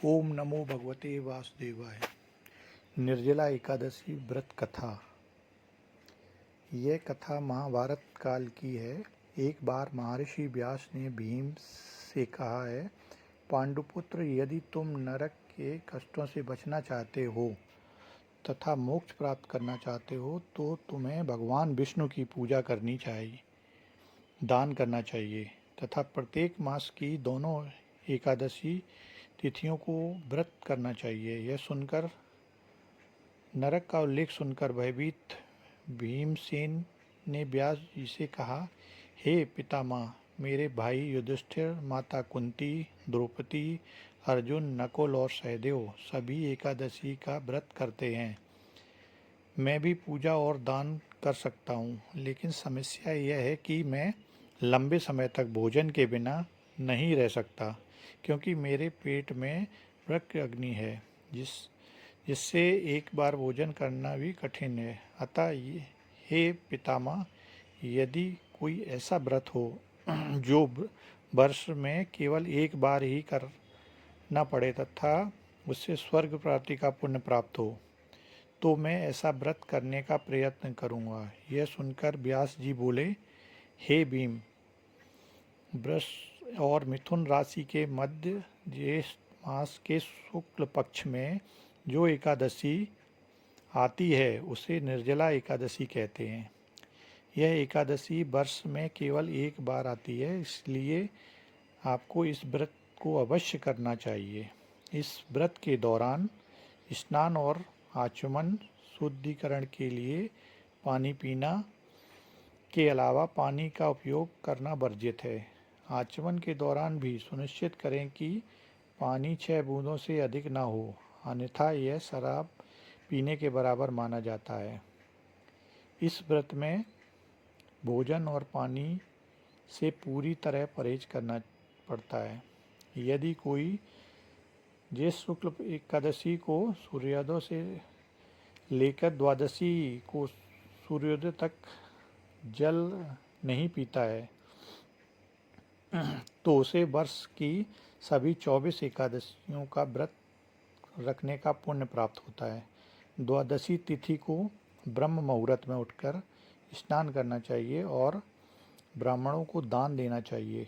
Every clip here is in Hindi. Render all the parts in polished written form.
ओम नमो भगवते वासुदेवाय। निर्जला एकादशी व्रत कथा। यह कथा महाभारत काल की है। एक बार महर्षि व्यास ने भीम से कहा है, पांडुपुत्र, यदि तुम नरक के कष्टों से बचना चाहते हो तथा मोक्ष प्राप्त करना चाहते हो तो तुम्हें भगवान विष्णु की पूजा करनी चाहिए, दान करना चाहिए तथा प्रत्येक मास की दोनों एकादशी तिथियों को व्रत करना चाहिए। यह सुनकर नरक का उल्लेख सुनकर भयभीत भीमसेन ने व्यास जी से कहा, हे पितामह, मेरे भाई युधिष्ठिर, माता कुंती, द्रौपदी, अर्जुन, नकुल और सहदेव सभी एकादशी का व्रत करते हैं। मैं भी पूजा और दान कर सकता हूँ, लेकिन समस्या यह है कि मैं लंबे समय तक भोजन के बिना नहीं रह सकता, क्योंकि मेरे पेट में वृक्क अग्नि है जिससे एक बार भोजन करना भी कठिन है। अतः हे पितामह, यदि कोई ऐसा व्रत हो जो वर्ष में केवल एक बार ही करना पड़े तथा उससे स्वर्ग प्राप्ति का पुण्य प्राप्त हो, तो मैं ऐसा व्रत करने का प्रयत्न करूँगा। यह सुनकर व्यास जी बोले, हे भीम, वृष और मिथुन राशि के मध्य ज्येष्ठ मास के शुक्ल पक्ष में जो एकादशी आती है उसे निर्जला एकादशी कहते हैं। यह एकादशी वर्ष में केवल एक बार आती है, इसलिए आपको इस व्रत को अवश्य करना चाहिए। इस व्रत के दौरान स्नान और आचमन शुद्धिकरण के लिए पानी पीना के अलावा पानी का उपयोग करना वर्जित है। आचमन के दौरान भी सुनिश्चित करें कि पानी 6 बूंदों से अधिक न हो, अन्यथा यह शराब पीने के बराबर माना जाता है। इस व्रत में भोजन और पानी से पूरी तरह परहेज करना पड़ता है। यदि कोई ज्येष्ठ शुक्ल एकादशी को सूर्योदय से लेकर द्वादशी को सूर्योदय तक जल नहीं पीता है तो उसे वर्ष की सभी 24 एकादशियों का व्रत रखने का पुण्य प्राप्त होता है। द्वादशी तिथि को ब्रह्म मुहूर्त में उठकर स्नान करना चाहिए और ब्राह्मणों को दान देना चाहिए।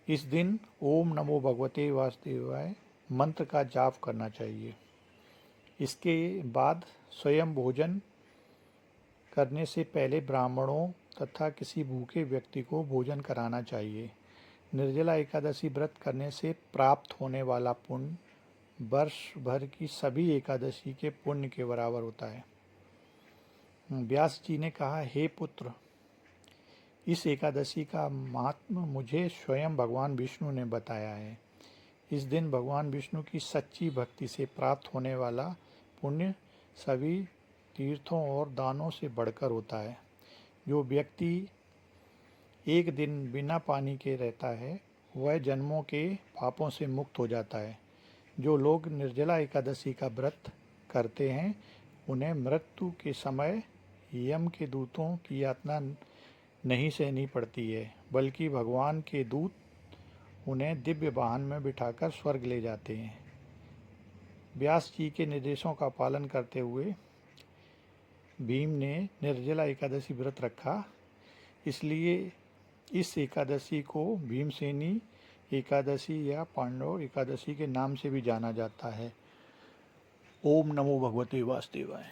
इस दिन ओम नमो भगवते वासुदेवाय मंत्र का जाप करना चाहिए। इसके बाद स्वयं भोजन करने से पहले ब्राह्मणों तथा किसी भूखे व्यक्ति को भोजन कराना चाहिए। निर्जला एकादशी व्रत करने से प्राप्त होने वाला पुण्य वर्ष भर की सभी एकादशी के पुण्य के बराबर होता है। व्यास जी ने कहा, हे पुत्र, इस एकादशी का महात्म्य मुझे स्वयं भगवान विष्णु ने बताया है। इस दिन भगवान विष्णु की सच्ची भक्ति से प्राप्त होने वाला पुण्य सभी तीर्थों और दानों से बढ़कर होता है। जो व्यक्ति एक दिन बिना पानी के रहता है वह जन्मों के पापों से मुक्त हो जाता है। जो लोग निर्जला एकादशी का व्रत करते हैं उन्हें मृत्यु के समय यम के दूतों की यातना नहीं सहनी पड़ती है, बल्कि भगवान के दूत उन्हें दिव्य वाहन में बिठाकर स्वर्ग ले जाते हैं। व्यास जी के निर्देशों का पालन करते हुए भीम ने निर्जला एकादशी व्रत रखा, इसलिए इस एकादशी को भीमसेनी एकादशी या पांडव एकादशी के नाम से भी जाना जाता है। ओम नमो भगवते वासुदेवाय।